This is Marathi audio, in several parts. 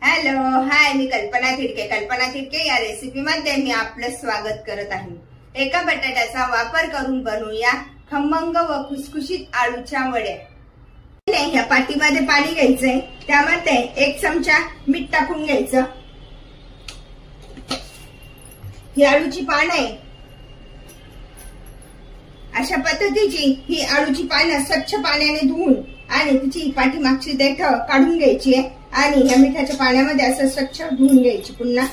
हॅलो हाय, मी कल्पना तिडके या रेसिपी मध्ये मी आपलं स्वागत करत आहे। एका बटाट्याचा वापर करून बनवूया खमंग व खुसखुशीत आळूच्या वड्या। ह्या पाटीमध्ये पाणी घ्यायचंय, त्यामध्ये 1 चमचा मीठ टाकून घ्यायचं। ही आळूची पानं आहे, अशा पद्धतीची ही आळूची पानं स्वच्छ पाण्याने धुवून आणि तिची पाठीमागची देठ काढून घ्यायची आहे आणि या मिठाच्या पाण्यामध्ये असं स्वच्छ धुवून घ्यायची। पुन्हा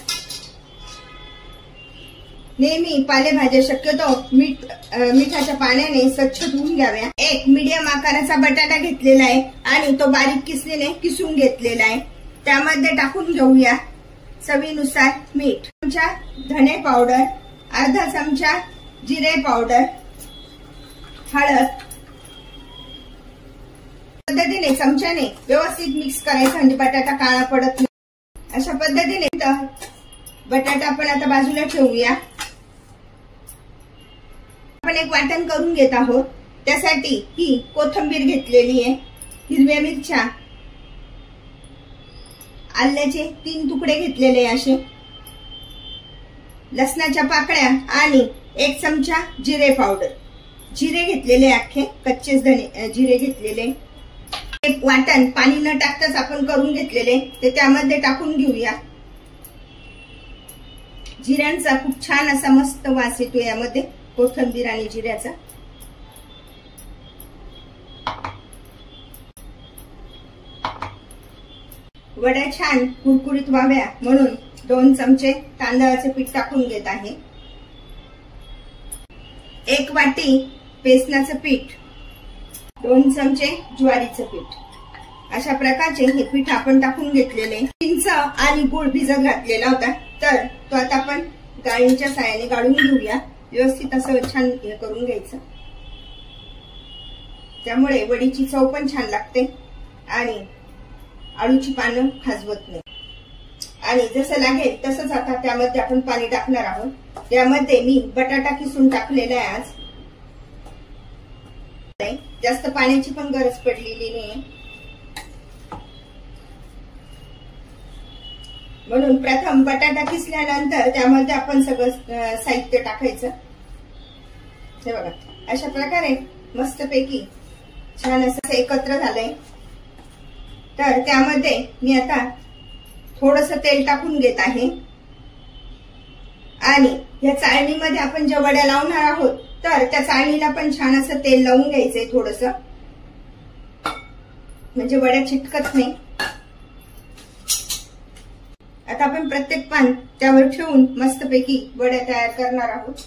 नेहमी पालेभाज्या शक्यतो मिठाच्या पाण्याने स्वच्छ धुवून घ्याव्या। एक मीडियम आकाराचा बटाटा घेतलेला आहे आणि तो बारीक किसणीने किसून घेतलेला आहे। त्यामध्ये टाकून घेऊया चवीनुसार मीठ, चमचा धने पावडर, अर्धा चमचा जिरे पावडर, हळद। पद्धतीने चमच्याने व्यवस्थित मिक्स करायचं म्हणजे बटाटा काळा पडत नाही। अशा पद्धतीने बटाटा आपण आता बाजूला ठेवूया। आपण एक वाटण करून घेत आहोत, त्यासाठी ही कोथिंबीर घेतलेली आहे, हिरव्या मिरच्या, आल्याचे 3 तुकडे घेतलेले असे, लसणाच्या पाकळ्या आणि 1 चमचा जिरे पावडर, जिरे घेतलेले अख्खे कच्चे धने जिरे घेतलेले। एक वाटण पाणी न टाकताच आपण करून घेतलेले ते त्यामध्ये टाकून घेऊया। जिऱ्यांचा खूप छान असा मस्त वास येतो यामध्ये, कोथिंबीर आणि जिऱ्याचा। वड्या छान कुरकुरीत व्हाव्या म्हणून 2 चमचे तांदळाचे पीठ टाकून घेत आहे। 1 वाटी बेसनाचं पीठ, 2 चमचे ज्वारीचं पीठ। अशा प्रकारचे हे पीठ आपण टाकून घेतलेले। चिंच आणि गूळ भिजत घातलेला होता, तर तो आता आपण गाळणीच्या साहाय्याने गाळून घेऊया। व्यवस्थित असं छान हे करून घ्यायचं, त्यामुळे वडीची चव पण छान लागते आणि आळूची पानं खाजवत नाही। आणि जसं लागेल तसंच आता त्यामध्ये आपण पाणी टाकणार आहोत। त्यामध्ये मी बटाटा किसून टाकलेला आहे आज, जास्त पाण्याची पण गरज पडलेली नाही, म्हणून प्रथम बटाटा किसल्यानंतर त्यामध्ये आपण सगळं साहित्य टाकायचं। हे बघा, अशा प्रकारे मस्तपैकी छान असं एकत्र झालंय। तर त्यामध्ये मी आता थोडंसं तेल टाकून घेत आहे आणि या चाळणीमध्ये आपण ज्या वड्या लावणार आहोत तर त्या चाळणीला पण छान असं तेल लावून घ्यायचंय थोडंसं, म्हणजे वड्या चिटकत नाही। आता आपण प्रत्येक पान त्यावर ठेवून मस्तपैकी वड्या तयार करणार आहोत।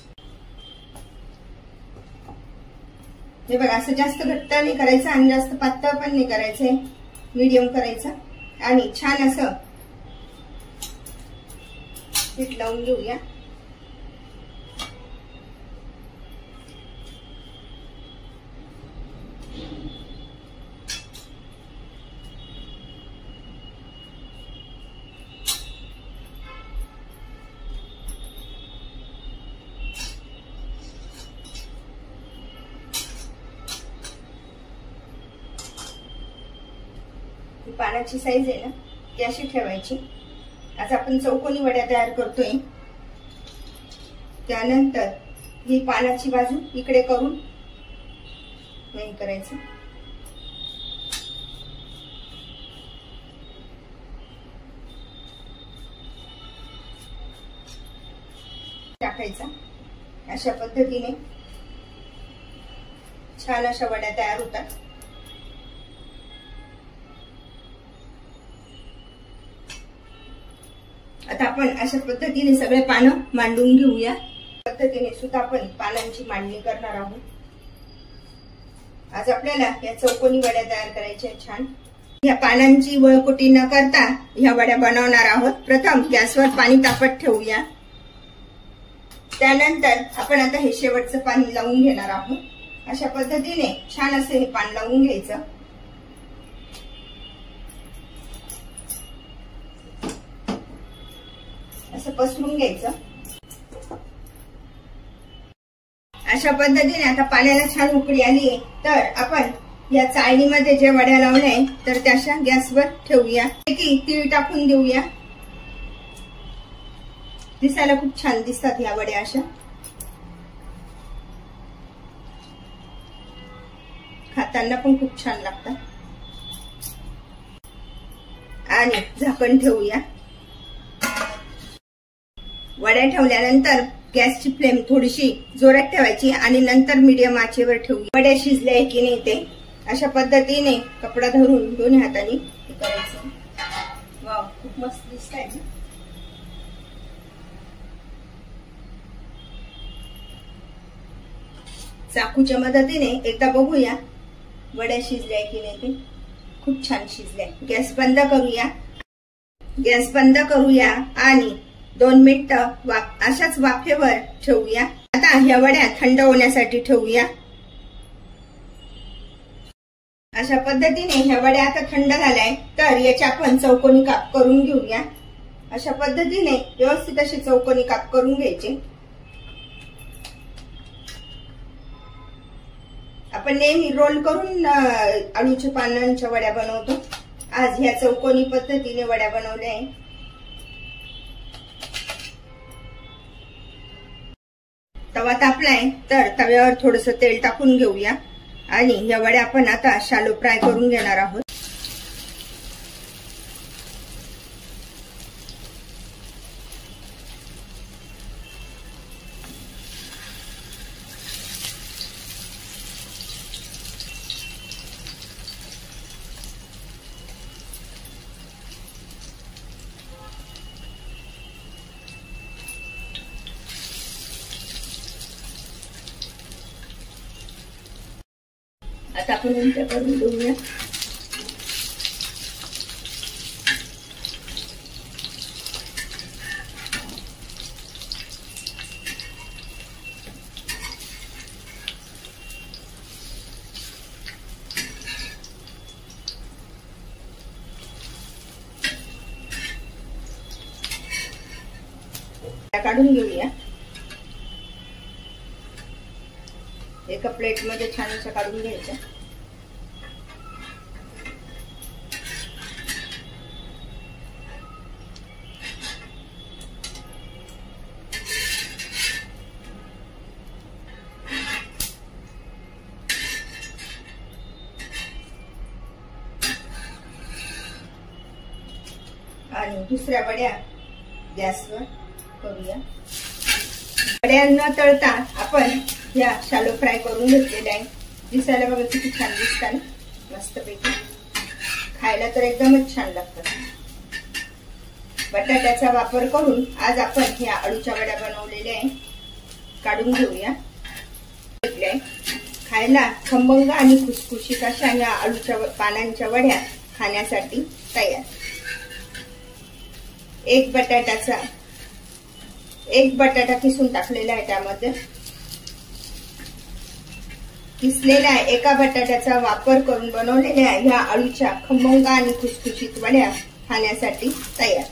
हे बघा, असं जास्त घट्ट नाही करायचं आणि जास्त पातळ पण नाही करायचंय, मीडियम करायचं आणि छान असं पीठ लावून घेऊया। पानाची साईज आहे ना ती अशी ठेवायची। आज आपण चौकोनी वड्या तयार करतोय। त्यानंतर ही पानाची बाजू इकडे करून नाही करायचं, टाकायचा। अशा पद्धतीने छान अशा वड्या तयार होतात। आता आपण अशा पद्धतीने सगळे पानं मांडून घेऊया। पद्धतीने सुद्धा आपण पानांची मांडणी करणार आहोत। आज आपल्याला या चौकोनी वड्या तयार करायच्या छान। या पानांची वळकुटी न करता ह्या वड्या बनवणार आहोत। प्रथम गॅसवर पाणी तापत ठेवूया, त्यानंतर आपण आता हे शेवटचं पाणी लावून घेणार आहोत। अशा पद्धतीने छान असं हे पान लावून घ्यायचं। असं पसरून घ्यायचं। अशा पद्धतीने आता पाण्याला छान उकळी आली तर आपण या चाळणीमध्ये जे वड्या लावल्या तर त्याच्या गॅसवर ठेवूया. तीळ टाकून देऊया. दिसायला खूप छान दिसतात या वड्या अशा. खाताना पण खूप छान लागतात. आणि झाकण ठेवूया. वड्या ठेवल्यानंतर गॅसची फ्लेम थोडीशी जोरात ठेवायची आणि नंतर मीडियम आचेवर ठेवूया. वड्या शिजल्या की नाही ते अशा पद्धतीने कपडा धरून दोन्ही हाताने करायचं. वाव, खूप मस्त दिसतंय. चाकूच्या मदतीने एकदा बघूया वड्या शिजल्या की नाही ते. खूप छान शिजल्या. गॅस बंद करूया. गॅस बंद करूया आणि 2 मिनिटं अशाच वाफेवर ठेवूया. आता ह्या वड्या थंड होण्यासाठी ठेवूया. अशा पद्धतीने ह्या वड्या आता थंड झाल्याय तर याचे आपण चौकोनी काप करून घेऊया. अशा पद्धतीने व्यवस्थित असे चौकोनी काप करून घ्यायचे. आपण नेहमी रोल करून आळूच्या पानांच्या वड्या बनवतो. आज ह्या चौकोनी पद्धतीने वड्या बनवल्या आहे. तवा तापलाय तर तव्यावर थोडंसं तेल टाकून घेऊया आणि ह्या वड्या आपण आता शालो फ्राय करून घेणार आहोत. आता आपण उलट्या करून घेऊया. काढून घेऊया. एका प्लेट मध्ये छान असं काढून घ्यायचं. आणि दुसऱ्या वड्या गॅसवर करूया. वड्या न तळता आपण या शालो फ्राय करून घेतलेल्या आहे. दिसायला बघा किती छान दिसतात. मस्तपैकी खायला तर एकदमच छान लागतात. बटाट्याचा वापर करून आज आपण ह्या आळूच्या वड्या बनवलेल्या आहे. काढून घेऊया. खायला खमंग आणि खुसखुशीत अशा या आळूच्या पानांच्या वड्या खाण्यासाठी तयार. एक बटाटा किसून टाकलेला आहे. त्यामध्ये किसलेल्या एका बटाट्याचा वापर करून बनवलेल्या ह्या आळूच्या खमंग आणि खुसखुशीत वड्या खाण्यासाठी तयार.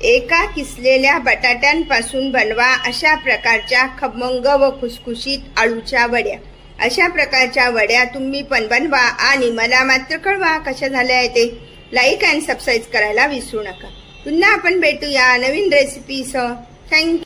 एका किसलेल्या बटाट्यांपासून बनवा अशा प्रकारच्या खमंग व खुसखुशीत आळूच्या वड्या. अशा प्रकारच्या वड्या तुम्ही पण बनवा आणि मला मात्र कळवा कशा झाल्या ते. लाईक आणि सबस्क्राईब करायला विसरू नका. पुन्हा आपण भेटूया नवीन रेसिपीसह. थँक्यू.